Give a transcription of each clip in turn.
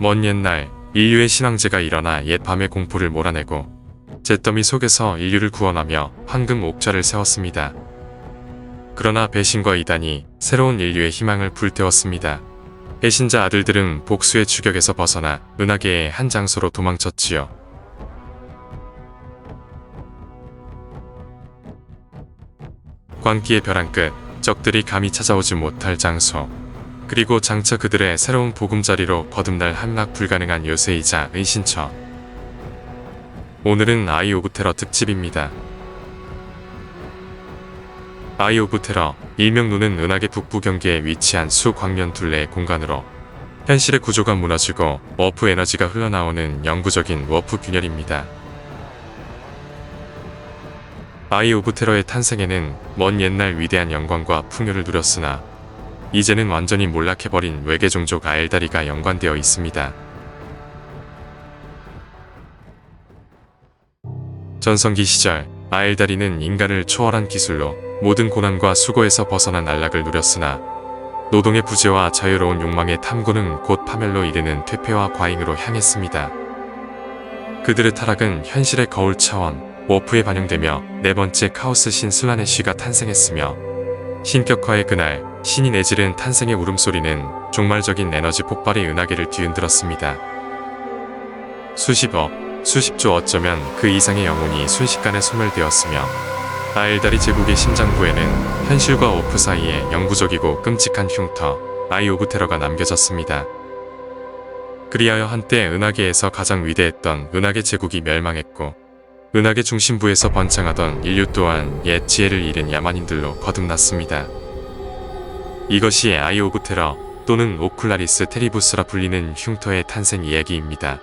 먼 옛날 인류의 신앙제가 일어나 옛 밤의 공포를 몰아내고 잿더미 속에서 인류를 구원하며 황금 옥좌를 세웠습니다. 그러나 배신과 이단이 새로운 인류의 희망을 불태웠습니다. 배신자 아들들은 복수의 추격에서 벗어나 은하계의 한 장소로 도망쳤지요. 광기의 벼랑 끝, 적들이 감히 찾아오지 못할 장소. 그리고 장차 그들의 새로운 보금자리로 거듭날 함락 불가능한 요새이자 은신처. 오늘은 아이 오브 테러 특집입니다. 아이 오브 테러, 일명 누는 은하계 북부 경계에 위치한 수광면 둘레의 공간으로 현실의 구조가 무너지고 워프 에너지가 흘러나오는 영구적인 워프 균열입니다. 아이 오브 테러의 탄생에는 먼 옛날 위대한 영광과 풍요를 누렸으나 이제는 완전히 몰락해버린 외계 종족 아엘다리가 연관되어 있습니다. 전성기 시절 아엘다리는 인간을 초월한 기술로 모든 고난과 수고에서 벗어난 안락을 누렸으나 노동의 부재와 자유로운 욕망의 탐구는 곧 파멸로 이르는 퇴폐와 과잉으로 향했습니다. 그들의 타락은 현실의 거울 차원 워프에 반영되며 네 번째 카오스 신 슬라네쉬가 탄생했으며 신격화의 그날 신인 에질은 탄생의 울음소리는 종말적인 에너지 폭발이 은하계를 뒤흔들었습니다. 수십억, 수십조 어쩌면 그 이상의 영혼이 순식간에 소멸되었으며 아엘다리 제국의 심장부에는 현실과 워프 사이에 영구적이고 끔찍한 흉터 아이 오브 테러가 남겨졌습니다. 그리하여 한때 은하계에서 가장 위대했던 은하계 제국이 멸망했고 은하계 중심부에서 번창하던 인류 또한 옛 지혜를 잃은 야만인들로 거듭났습니다. 이것이 아이 오브 테러 또는 오쿨라리스 테리부스라 불리는 흉터의 탄생 이야기입니다.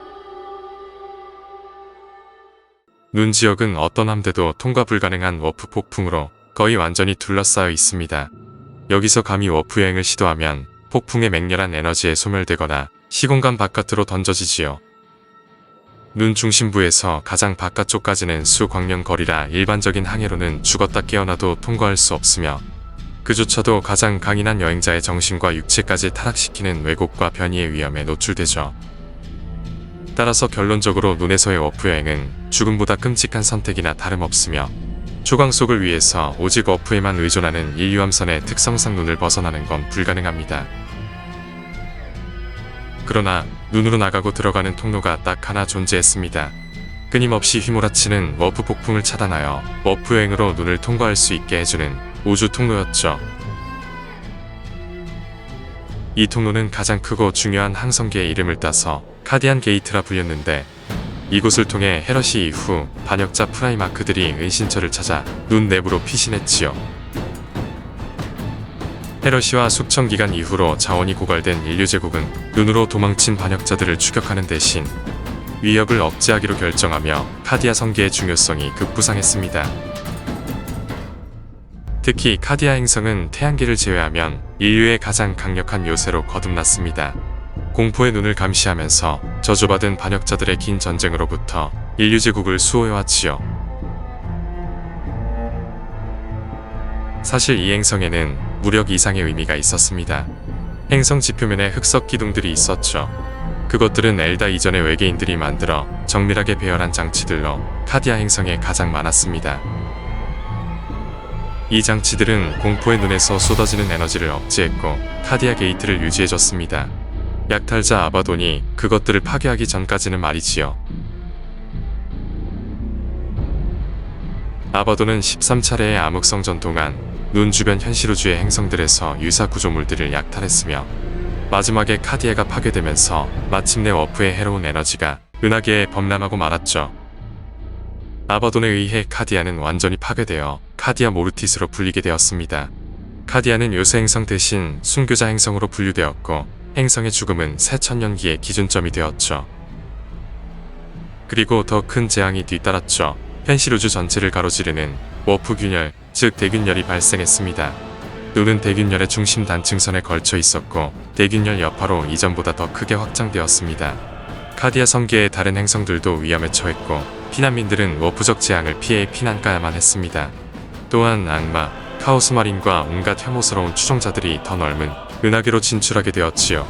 눈 지역은 어떤 함대도 통과 불가능한 워프 폭풍으로 거의 완전히 둘러싸여 있습니다. 여기서 감히 워프 여행을 시도하면 폭풍의 맹렬한 에너지에 소멸되거나 시공간 바깥으로 던져지지요. 눈 중심부에서 가장 바깥쪽까지는 수광년 거리라 일반적인 항해로는 죽었다 깨어나도 통과할 수 없으며 그조차도 가장 강인한 여행자의 정신과 육체까지 타락시키는 왜곡과 변이의 위험에 노출되죠. 따라서 결론적으로 눈에서의 워프 여행은 죽음보다 끔찍한 선택이나 다름없으며 초광속을 위해서 오직 워프에만 의존하는 인류함선의 특성상 눈을 벗어나는 건 불가능합니다. 그러나 눈으로 나가고 들어가는 통로가 딱 하나 존재했습니다. 끊임없이 휘몰아치는 워프 폭풍을 차단하여 워프 여행으로 눈을 통과할 수 있게 해주는 우주 통로였죠. 이 통로는 가장 크고 중요한 항성계의 이름을 따서 카디안 게이트라 불렸는데 이곳을 통해 헤러시 이후 반역자 프라이마크들이 은신처를 찾아 눈 내부로 피신했지요. 헤러시와 숙청기간 이후로 자원이 고갈된 인류제국은 눈으로 도망친 반역자들을 추격하는 대신 위협을 억제하기로 결정하며 카디아 성계의 중요성이 급부상했습니다. 특히 카디아 행성은 태양계를 제외하면 인류의 가장 강력한 요새로 거듭났습니다. 공포의 눈을 감시하면서 저주받은 반역자들의 긴 전쟁으로부터 인류제국을 수호해왔지요. 사실 이 행성에는 무력 이상의 의미가 있었습니다. 행성 지표면에 흑석 기둥들이 있었죠. 그것들은 엘다 이전의 외계인들이 만들어 정밀하게 배열한 장치들로 카디아 행성에 가장 많았습니다. 이 장치들은 공포의 눈에서 쏟아지는 에너지를 억제했고 카디아 게이트를 유지해줬습니다. 약탈자 아바돈이 그것들을 파괴하기 전까지는 말이지요. 아바돈은 13차례의 암흑성전 동안 눈 주변 현실우주의 행성들에서 유사 구조물들을 약탈했으며 마지막에 카디아가 파괴되면서 마침내 워프의 해로운 에너지가 은하계에 범람하고 말았죠. 아바돈에 의해 카디아는 완전히 파괴되어 카디아 모르티스로 불리게 되었습니다. 카디아는 요새 행성 대신 순교자 행성으로 분류되었고 행성의 죽음은 새 천년기의 기준점이 되었죠. 그리고 더 큰 재앙이 뒤따랐죠. 현실 우주 전체를 가로지르는 워프 균열, 즉 대균열이 발생했습니다. 눈은 대균열의 중심 단층선에 걸쳐 있었고 대균열 여파로 이전보다 더 크게 확장되었습니다. 카디아 성계의 다른 행성들도 위험에 처했고 피난민들은 워프적 재앙을 피해 피난가야만 했습니다. 또한 악마, 카오스 마린과 온갖 혐오스러운 추종자들이 더 넓은 은하계로 진출하게 되었지요.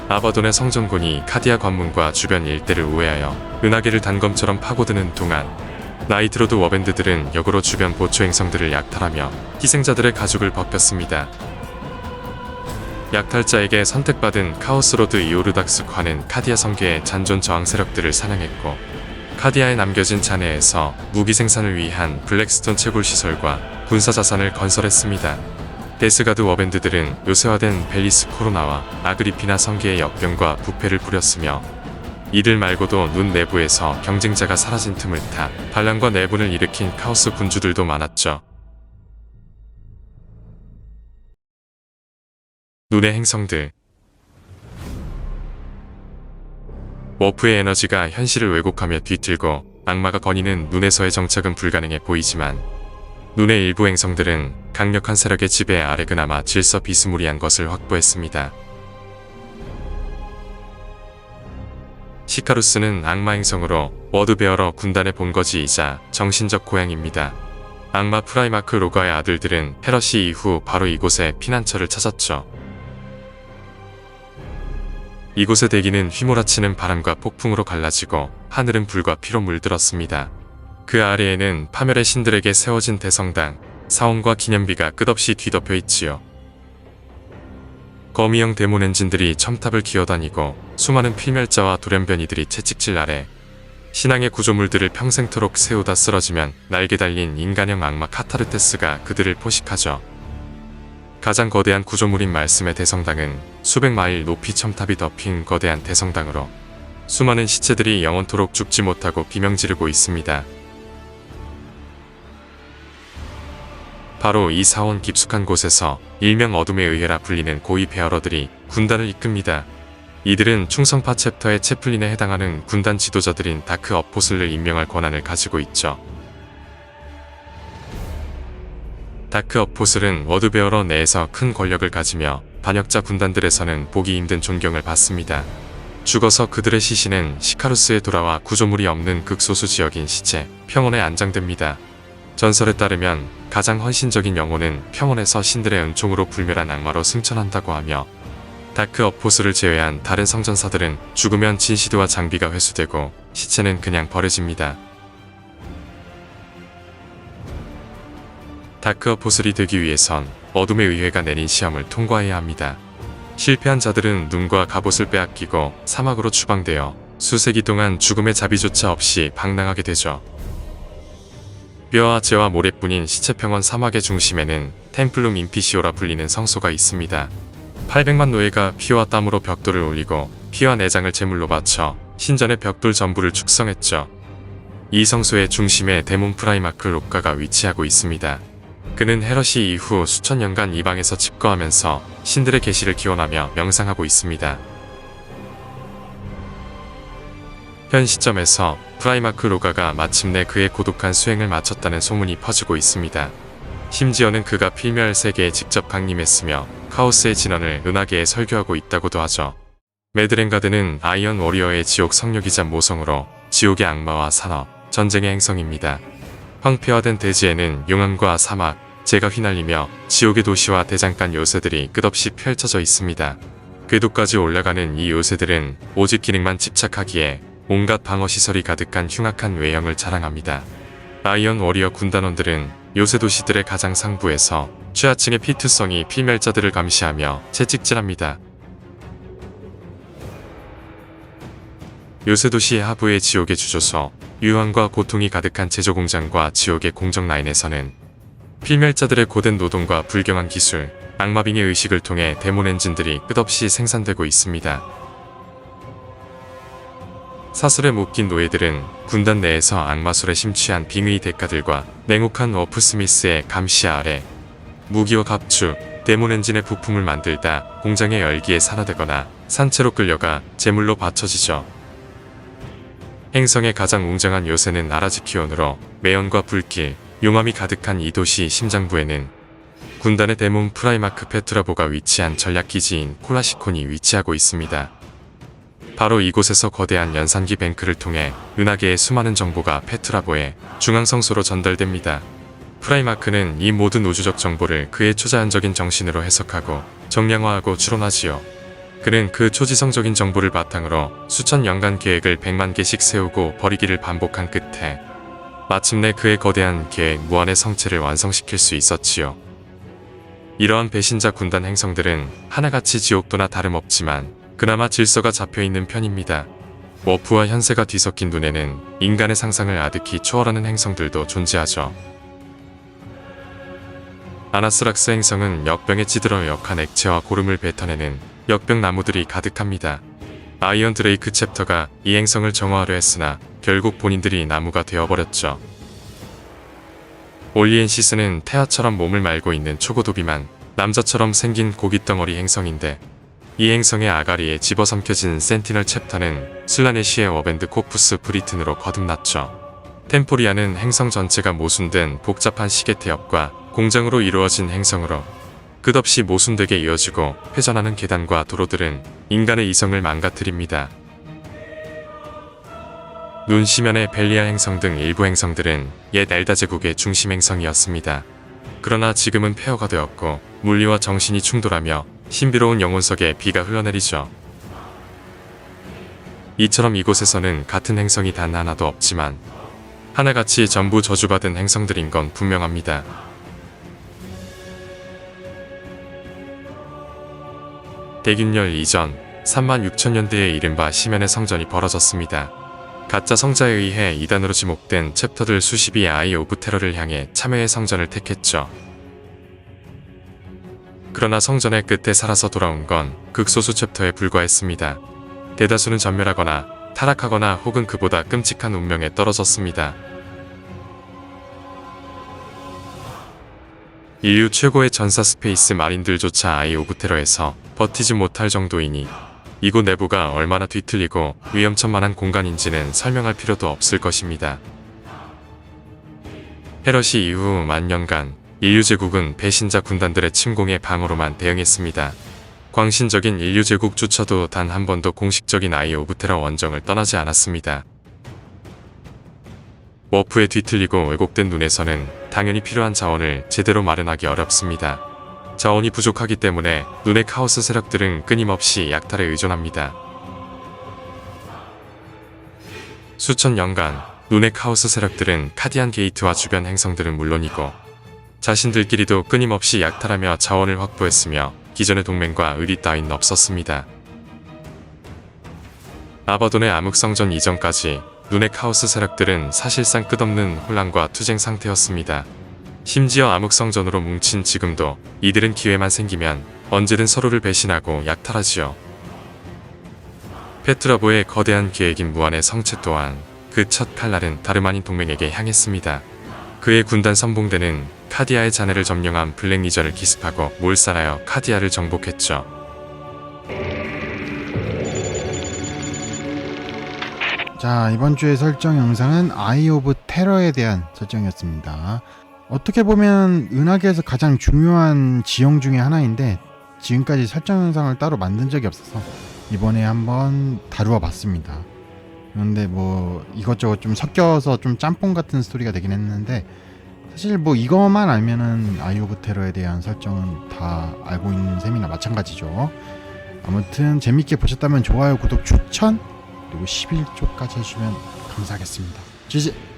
아바돈의 성전군이 카디아 관문과 주변 일대를 우회하여 은하계를 단검처럼 파고드는 동안 나이트로드 워밴드들은 역으로 주변 보초 행성들을 약탈하며 희생자들의 가죽을 벗겼습니다. 약탈자에게 선택받은 카오스로드 이오르닥스과는 카디아 성계의 잔존 저항 세력들을 사냥했고, 카디아에 남겨진 잔해에서 무기 생산을 위한 블랙스톤 채굴 시설과 군사 자산을 건설했습니다. 데스가드 워밴드들은 요새화된 벨리스 코로나와 아그리피나 성계의 역병과 부패를 부렸으며, 이들 말고도 눈 내부에서 경쟁자가 사라진 틈을 타 반란과 내분을 일으킨 카오스 군주들도 많았죠. 눈의 행성들. 워프의 에너지가 현실을 왜곡하며 뒤틀고 악마가 거니는 눈에서의 정착은 불가능해 보이지만, 눈의 일부 행성들은 강력한 세력의 지배 아래 그나마 질서 비스무리한 것을 확보했습니다. 시카루스는 악마 행성으로 워드베어러 군단의 본거지이자 정신적 고향입니다. 악마 프라이마크 로가의 아들들은 헤러시 이후 바로 이곳에 피난처를 찾았죠. 이곳의 대기는 휘몰아치는 바람과 폭풍으로 갈라지고 하늘은 불과 피로 물들었습니다. 그 아래에는 파멸의 신들에게 세워진 대성당, 사원과 기념비가 끝없이 뒤덮여 있지요. 거미형 데몬 엔진들이 첨탑을 기어다니고 수많은 필멸자와 돌연변이들이 채찍질 아래 신앙의 구조물들을 평생토록 세우다 쓰러지면 날개 달린 인간형 악마 카타르테스가 그들을 포식하죠. 가장 거대한 구조물인 말씀의 대성당은 수백 마일 높이 첨탑이 덮인 거대한 대성당으로 수많은 시체들이 영원토록 죽지 못하고 비명 지르고 있습니다. 바로 이 사원 깊숙한 곳에서 일명 어둠의 의회라 불리는 고위 베어러들이 군단을 이끕니다. 이들은 충성파 챕터의 채플린에 해당하는 군단 지도자들인 다크 어포슬을 임명할 권한을 가지고 있죠. 다크 어포슬은 워드베어러 내에서 큰 권력을 가지며 반역자 군단들에서는 보기 힘든 존경을 받습니다. 죽어서 그들의 시신은 시카루스에 돌아와 구조물이 없는 극소수 지역인 시체, 평원에 안장됩니다. 전설에 따르면 가장 헌신적인 영혼은 평원에서 신들의 은총으로 불멸한 악마로 승천한다고 하며, 다크 어포스를 제외한 다른 성전사들은 죽으면 진시드와 장비가 회수되고 시체는 그냥 버려집니다. 다크 어포슬이 되기 위해선 어둠의 의회가 내린 시험을 통과해야 합니다. 실패한 자들은 눈과 갑옷을 빼앗기고 사막으로 추방되어 수세기 동안 죽음의 자비조차 없이 방랑하게 되죠. 뼈와 재와 모래뿐인 시체평원 사막의 중심에는 템플룸 인피시오라 불리는 성소가 있습니다. 800만 노예가 피와 땀으로 벽돌을 올리고 피와 내장을 제물로 바쳐 신전의 벽돌 전부를 축성했죠. 이 성소의 중심에 데몬 프라이마크 록가가 위치하고 있습니다. 그는 헤러시 이후 수천 년간 이 방에서 칩거하면서 신들의 계시를 기원하며 명상하고 있습니다. 현 시점에서 프라이마크 로가가 마침내 그의 고독한 수행을 마쳤다는 소문이 퍼지고 있습니다. 심지어는 그가 필멸 세계에 직접 강림했으며 카오스의 진언을 은하계에 설교하고 있다고도 하죠. 메드랭가드는 아이언 워리어의 지옥 성역이자 모성으로 지옥의 악마와 산업, 전쟁의 행성입니다. 황폐화된 대지에는 용암과 사막, 재가 휘날리며 지옥의 도시와 대장간 요새들이 끝없이 펼쳐져 있습니다. 궤도까지 올라가는 이 요새들은 오직 기능만 집착하기에 온갖 방어시설이 가득한 흉악한 외형을 자랑합니다. 아이언 워리어 군단원들은 요새 도시들의 가장 상부에서 최하층의 피투성이 필멸자들을 감시하며 채찍질합니다. 요새 도시의 하부의 지옥의 주조소, 유황과 고통이 가득한 제조공장과 지옥의 공정 라인에서는 필멸자들의 고된 노동과 불경한 기술, 악마빙의 의식을 통해 데몬 엔진들이 끝없이 생산되고 있습니다. 사슬에 묶인 노예들은 군단 내에서 악마술에 심취한 빙의 대가들과 냉혹한 워프 스미스의 감시 아래 무기와 갑주, 데몬 엔진의 부품을 만들다 공장의 열기에 산화되거나 산채로 끌려가 제물로 바쳐지죠. 행성의 가장 웅장한 요새는 아라즈키온으로 매연과 불길, 용암이 가득한 이 도시 심장부에는 군단의 데몬 프라이마크 페트라보가 위치한 전략기지인 콜라시콘이 위치하고 있습니다. 바로 이곳에서 거대한 연산기 뱅크를 통해 은하계의 수많은 정보가 페트라보의 중앙성소로 전달됩니다. 프라이마크는 이 모든 우주적 정보를 그의 초자연적인 정신으로 해석하고 정량화하고 추론하지요. 그는 그 초지성적인 정보를 바탕으로 수천 년간 계획을 100만 개씩 세우고 버리기를 반복한 끝에 마침내 그의 거대한 계획 무한의 성체를 완성시킬 수 있었지요. 이러한 배신자 군단 행성들은 하나같이 지옥도나 다름없지만 그나마 질서가 잡혀있는 편입니다. 워프와 현세가 뒤섞인 눈에는 인간의 상상을 아득히 초월하는 행성들도 존재하죠. 아나스락스 행성은 역병에 찌들어 역한 액체와 고름을 뱉어내는 역병 나무들이 가득합니다. 아이언 드레이크 챕터가 이 행성을 정화하려 했으나 결국 본인들이 나무가 되어버렸죠. 올리엔시스는 태아처럼 몸을 말고 있는 초고도비만 남자처럼 생긴 고깃덩어리 행성인데 이 행성의 아가리에 집어삼켜진 센티널 챕터는 슬라네시의 어밴드 코푸스 브리튼으로 거듭났죠. 템포리아는 행성 전체가 모순된 복잡한 시계태엽과 공장으로 이루어진 행성으로 끝없이 모순되게 이어지고 회전하는 계단과 도로들은 인간의 이성을 망가뜨립니다. 눈 시면의 벨리아 행성 등 일부 행성들은 옛 엘다 제국의 중심 행성이었습니다. 그러나 지금은 폐허가 되었고 물리와 정신이 충돌하며 신비로운 영혼석에 비가 흘러내리죠. 이처럼 이곳에서는 같은 행성이 단 하나도 없지만 하나같이 전부 저주받은 행성들인 건 분명합니다. 대균열 이전 36,000년대에 이른바 시면의 성전이 벌어졌습니다. 가짜 성자에 의해 이단으로 지목된 챕터들 수십이 아이 오브 테러를 향해 참여의 성전을 택했죠. 그러나 성전의 끝에 살아서 돌아온 건 극소수 챕터에 불과했습니다. 대다수는 전멸하거나 타락하거나 혹은 그보다 끔찍한 운명에 떨어졌습니다. 인류 최고의 전사 스페이스 마린들조차 아이 오브 테러에서 버티지 못할 정도이니 이곳 내부가 얼마나 뒤틀리고 위험천만한 공간인지는 설명할 필요도 없을 것입니다. 헤러시 이후 만년간 인류제국은 배신자 군단들의 침공에 방어로만 대응했습니다. 광신적인 인류제국조차도 단 한 번도 공식적인 아이 오브 테러 원정을 떠나지 않았습니다. 워프에 뒤틀리고 왜곡된 눈에서는 당연히 필요한 자원을 제대로 마련하기 어렵습니다. 자원이 부족하기 때문에 눈의 카오스 세력들은 끊임없이 약탈에 의존합니다. 수천 년간 눈의 카오스 세력들은 카디안 게이트와 주변 행성들은 물론이고 자신들끼리도 끊임없이 약탈하며 자원을 확보했으며 기존의 동맹과 의리 따윈 없었습니다. 아바돈의 암흑성전 이전까지 눈의 카오스 세력들은 사실상 끝없는 혼란과 투쟁 상태였습니다. 심지어 암흑성전으로 뭉친 지금도 이들은 기회만 생기면 언제든 서로를 배신하고 약탈하지요. 페트라보의 거대한 계획인 무한의 성체 또한 그 첫 칼날은 다름 아닌 동맹에게 향했습니다. 그의 군단 선봉대는 카디아의 자네를 점령한 블랙 리전을 기습하고 몰살하여 카디아를 정복했죠. 자, 이번 주의 설정 영상은 아이 오브 테러에 대한 설정이었습니다. 어떻게 보면 은하계에서 가장 중요한 지형 중에 하나인데 지금까지 설정 영상을 따로 만든 적이 없어서 이번에 한번 다루어 봤습니다. 그런데 뭐 이것저것 좀 섞여서 좀 짬뽕 같은 스토리가 되긴 했는데 사실 뭐 이것만 알면은 아이 오브 테러에 대한 설정은 다 알고 있는 셈이나 마찬가지죠. 아무튼 재밌게 보셨다면 좋아요, 구독, 추천 그리고 11조까지 해주시면 감사하겠습니다. 지지!